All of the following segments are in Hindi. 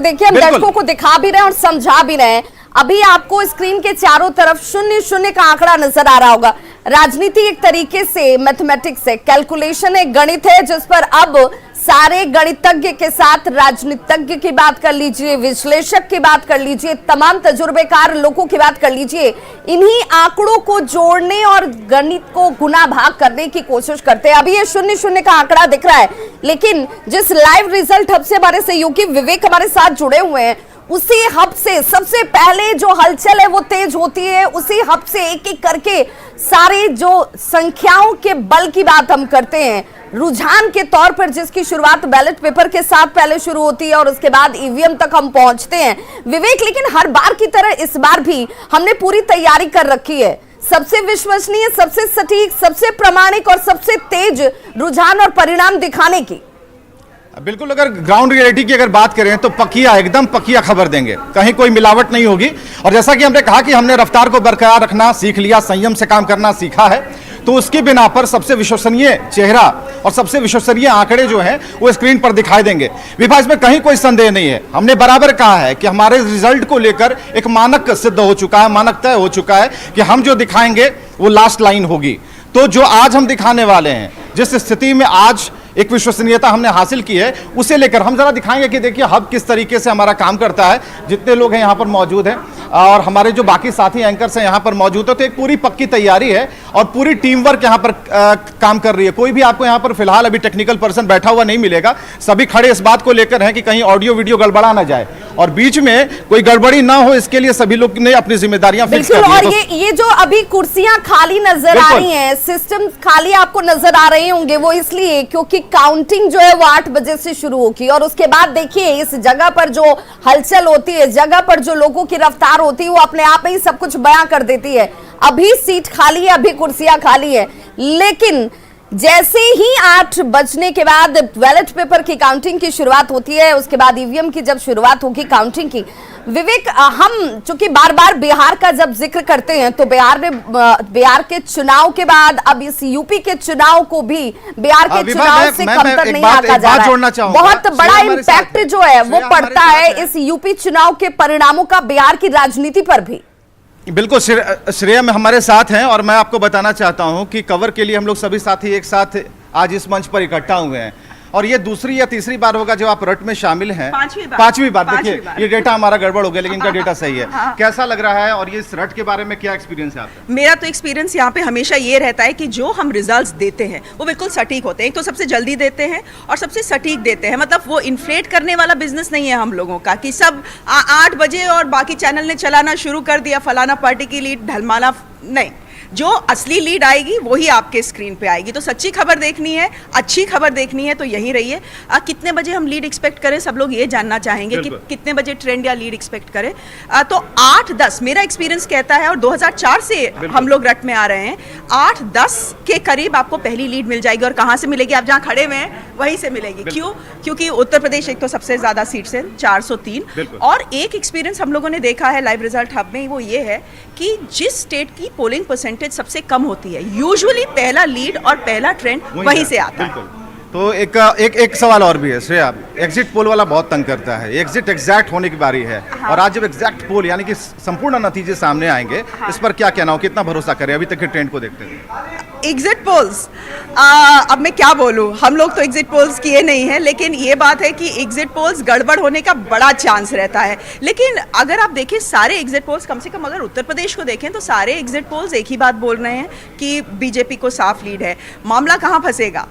देखिए हम दर्शकों को दिखा भी रहे हैं और समझा भी रहे हैं। अभी आपको स्क्रीन के चारों तरफ 0-0 का आंकड़ा नजर आ रहा होगा। राजनीति एक तरीके से मैथमेटिक्स है, कैलकुलेशन एक गणित है, जिस पर अब सारे गणितज्ञ के साथ राजनीतिज्ञ की बात कर लीजिए, विश्लेषक की बात कर लीजिए, तमाम तजुर्बेकार लोगों की बात कर लीजिए, इन्हीं आंकड़ों को जोड़ने और गणित को गुना भाग करने की कोशिश करते हैं। अभी ये 0-0 का आंकड़ा दिख रहा है, लेकिन जिस लाइव रिजल्ट हब से हमारे सहयोगी विवेक हमारे साथ जुड़े हुए हैं, उसी हब से सबसे पहले जो हलचल है वो तेज होती है। उसी हब से एक एक करके सारे जो संख्याओं के बल की बात हम करते हैं, रुझान के तौर पर जिसकी शुरुआत बैलेट पेपर के साथ पहले शुरू होती है और उसके बाद ईवीएम तक हम पहुंचते हैं विवेक। लेकिन हर बार की तरह इस बार भी हमने पूरी तैयारी कर रखी है, सबसे विश्वसनीय, सबसे सटीक, सबसे प्रामाणिक और सबसे तेज रुझान और परिणाम दिखाने की। बिल्कुल, अगर ग्राउंड रियलिटी की अगर बात करें तो पकिया, एकदम पकिया खबर देंगे, कहीं कोई मिलावट नहीं होगी। और जैसा कि हमने कहा कि हमने रफ्तार को बरकरार रखना सीख लिया, संयम से काम करना सीखा है, तो उसकी बिना पर सबसे विश्वसनीय चेहरा और सबसे विश्वसनीय आंकड़े जो हैं वो स्क्रीन पर दिखाई देंगे। विभा, इसमें कहीं कोई संदेह नहीं है। हमने बराबर कहा है कि हमारे रिजल्ट को लेकर एक मानक सिद्ध हो चुका है, मानक तय हो चुका है कि हम जो दिखाएंगे वो लास्ट लाइन होगी। तो जो आज हम दिखाने वाले हैं, जिस स्थिति में आज एक विश्वसनीयता हमने हासिल की है, उसे लेकर हम जरा दिखाएंगे कि देखिए हब किस तरीके से हमारा काम करता है। जितने लोग हैं यहाँ पर मौजूद हैं और हमारे जो बाकी साथी एंकर्स हैं यहाँ पर मौजूद है, तो एक पूरी पक्की तैयारी है और पूरी टीम वर्क यहाँ पर काम कर रही है। कोई भी आपको यहाँ पर फिलहाल अभी टेक्निकल पर्सन बैठा हुआ नहीं मिलेगा। सभी खड़े इस बात को लेकर हैं कि कहीं ऑडियो वीडियो गड़बड़ा ना जाए और बीच में कोई गड़बड़ी ना हो, इसके लिए सभी लोग ने अपनी जिम्मेदारियां फिक्स कर दी हैं। और ये जो अभी कुर्सियां खाली नजर आ रही हैं, सिस्टम खाली आपको नजर आ रहे होंगे, वो इसलिए क्योंकि काउंटिंग जो है वो 8 बजे से शुरू होगी और उसके बाद देखिए इस जगह पर जो हलचल होती है, जगह पर जो लोगों की रफ्तार होती है, वो अपने आप ही सब कुछ बयां कर देती है। अभी सीट खाली है, अभी कुर्सियां खाली है, लेकिन जैसे ही 8 बजने के बाद बैलेट पेपर की काउंटिंग की शुरुआत होती है, उसके बाद ईवीएम की जब शुरुआत होगी काउंटिंग की, विवेक, हम चूंकि बार बार बिहार का जब जिक्र करते हैं तो बिहार के चुनाव के बाद अब इस यूपी के चुनाव को भी बिहार के चुनाव से कमतर नहीं आंका जा रहा है। बहुत बड़ा इम्पैक्ट जो है वो पड़ता है इस यूपी चुनाव के परिणामों का बिहार की राजनीति पर भी। बिल्कुल, श्रेया में हमारे साथ हैं और मैं आपको बताना चाहता हूं कि कवर के लिए हम लोग सभी साथी एक साथ आज इस मंच पर इकट्ठा हुए हैं और ये दूसरी या तीसरी बार होगा जब आप रट में शामिल हैं। पांचवी बार। देखिए ये डेटा हमारा गड़बड़ हो गया, लेकिन इनका डेटा सही है। कैसा लग रहा है और ये इस रट के बारे में क्या एक्सपीरियंस है आपका? मेरा तो एक्सपीरियंस यहाँ पे हमेशा ये रहता है कि जो हम रिजल्ट्स देते हैं वो बिल्कुल सटीक होते हैं। एक तो सबसे जल्दी देते हैं और सबसे सटीक देते हैं। मतलब वो इन्फ्लेट करने वाला बिजनेस नहीं है हम लोगों का कि सब 8 बजे और बाकी चैनल ने चलाना शुरू कर दिया, फलाना पार्टी की लीड ढलमाना, नहीं। जो असली लीड आएगी वही आपके स्क्रीन पे आएगी। तो सच्ची खबर देखनी है, अच्छी खबर देखनी है तो यहीं रहिए। कितने बजे हम लीड एक्सपेक्ट करें, सब लोग ये जानना चाहेंगे कि कितने बजे ट्रेंड या लीड एक्सपेक्ट करें। तो 8-10 मेरा एक्सपीरियंस कहता है, और 2004 से हम लोग रट में आ रहे हैं, 8-10 के करीब आपको पहली लीड मिल जाएगी। और कहाँ से मिलेगी? आप जहाँ खड़े हुए हैं वहीं से मिलेगी। क्यों? क्योंकि उत्तर प्रदेश एक तो सबसे ज्यादा सीट्स है, 403। और एक एक्सपीरियंस हम लोगों ने देखा है लाइव रिजल्ट हब में, वो ये है कि जिस स्टेट की पोलिंग परसेंटेज सबसे कम होती है, यूजुअली पहला लीड और पहला ट्रेंड वहीं से आता है। तो एक सवाल और भी है श्रेया, एग्जिट पोल वाला बहुत तंग करता है। एग्जिट एग्जैक्ट होने की बारी है। हाँ। और आज जब एग्जैक्ट पोल यानी कि संपूर्ण नतीजे सामने आएंगे, हाँ, इस पर क्या कहना हो, कितना भरोसा करें अभी तक के ट्रेंड को देखते हैं? एग्जिट पोल्स, अब मैं क्या बोलूं, हम लोग तो एग्जिट पोल्स किए नहीं हैं, लेकिन ये बात है कि एग्जिट पोल्स गड़बड़ होने का बड़ा चांस रहता है। लेकिन अगर आप देखें सारे एग्जिट पोल्स, कम से कम अगर उत्तर प्रदेश को देखें तो सारे एग्जिट पोल्स एक ही बात बोल रहे हैं कि बीजेपी को साफ लीड है। मामला कहाँ फंसेगा?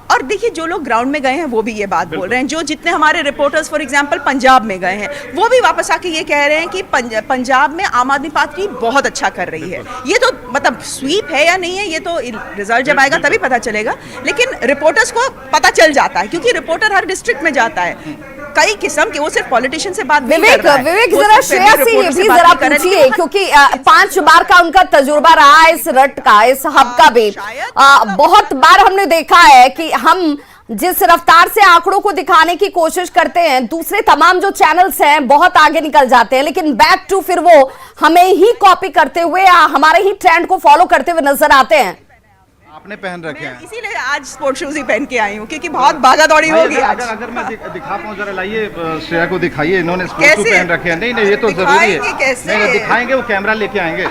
और देखिए जो लोग ग्राउंड में गए हैं वो भी ये बात बोल रहे हैं। जो जितने हमारे रिपोर्टर्स फॉर एग्जांपल पंजाब में गए हैं वो भी वापस आके ये कह रहे हैं कि पंजाब में आम आदमी पार्टी बहुत अच्छा कर रही है। ये तो मतलब स्वीप है या नहीं है, ये तो रिजल्ट जब आएगा तभी पता चलेगा। लेकिन रिपोर्टर्स को पता चल जाता है क्योंकि रिपोर्टर हर डिस्ट्रिक्ट में जाता है। कई किस्म के, वो सिर्फ पॉलिटिशियन से बात नहीं कर रहा है। विवेक जरा श्रेया से ये भी जरा पूछिए, क्योंकि 5 बार का उनका तजुर्बा रहा है इस रट का, इस हब का भी। बहुत बार हमने देखा है कि हम जिस रफ्तार से आंकड़ों को दिखाने की कोशिश करते हैं, दूसरे तमाम जो चैनल्स हैं बहुत आगे निकल जाते हैं, लेकिन बैक टू फिर वो हमें ही कॉपी करते हुए या हमारे ही ट्रेंड को फॉलो करते हुए नजर आते हैं। आपने पहन रखे हैं। इसीलिए आज स्पोर्ट शूज ही पहन के आई हूँ क्योंकि बहुत भागा दौड़ी होगी आज। अगर मैं दिखा पाऊँ जरा, लाइए श्रेया को दिखाइए, इन्होंने स्पोर्ट शू कैसे? पहन रखे हैं। नहीं नहीं, ये तो जरूरी है। कैसे? नहीं दिखाएंगे, वो कैमरा लेके आएंगे।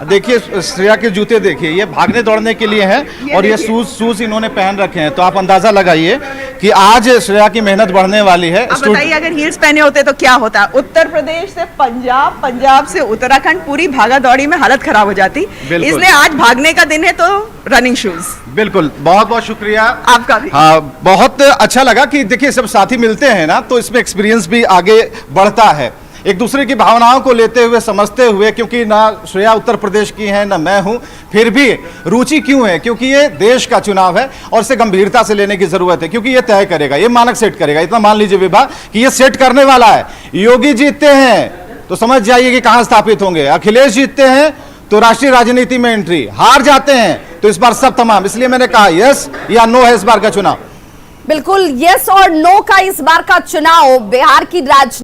देखिए श्रेया के जूते देखिए, ये भागने दौड़ने के लिए हैं और ये शूज इन्होंने पहन रखे हैं। तो आप अंदाजा लगाइए कि आज श्रेया की मेहनत बढ़ने वाली है। अब बताइए अगर हील्स पहने होते तो क्या होता। उत्तर प्रदेश से पंजाब, पंजाब से उत्तराखंड, पूरी भागा दौड़ी में हालत खराब हो जाती। इसलिए आज भागने का दिन है तो रनिंग शूज। बिल्कुल, बहुत बहुत शुक्रिया आपका भी। हाँ, बहुत अच्छा लगा कि देखिए सब साथी मिलते हैं ना, तो इसमें एक्सपीरियंस भी आगे बढ़ता है, एक दूसरे की भावनाओं को लेते हुए, समझते हुए। क्योंकि ना श्रेया उत्तर प्रदेश की है ना मैं हूं, फिर भी रुचि क्यों है? क्योंकि ये देश का चुनाव है और इसे गंभीरता से लेने की जरूरत है, क्योंकि ये तय करेगा, ये मानक सेट करेगा। इतना मान लीजिए विभा कि ये सेट करने वाला है। योगी जीतते हैं तो समझ जाइए कि कहां स्थापित होंगे। अखिलेश जीतते हैं तो राष्ट्रीय राजनीति में एंट्री, हार जाते हैं तो इस बार सब तमाम। इसलिए मैंने कहा यस या नो है इस बार का चुनाव। बिल्कुल यस और नो का इस बार का चुनाव बिहार की राजनीति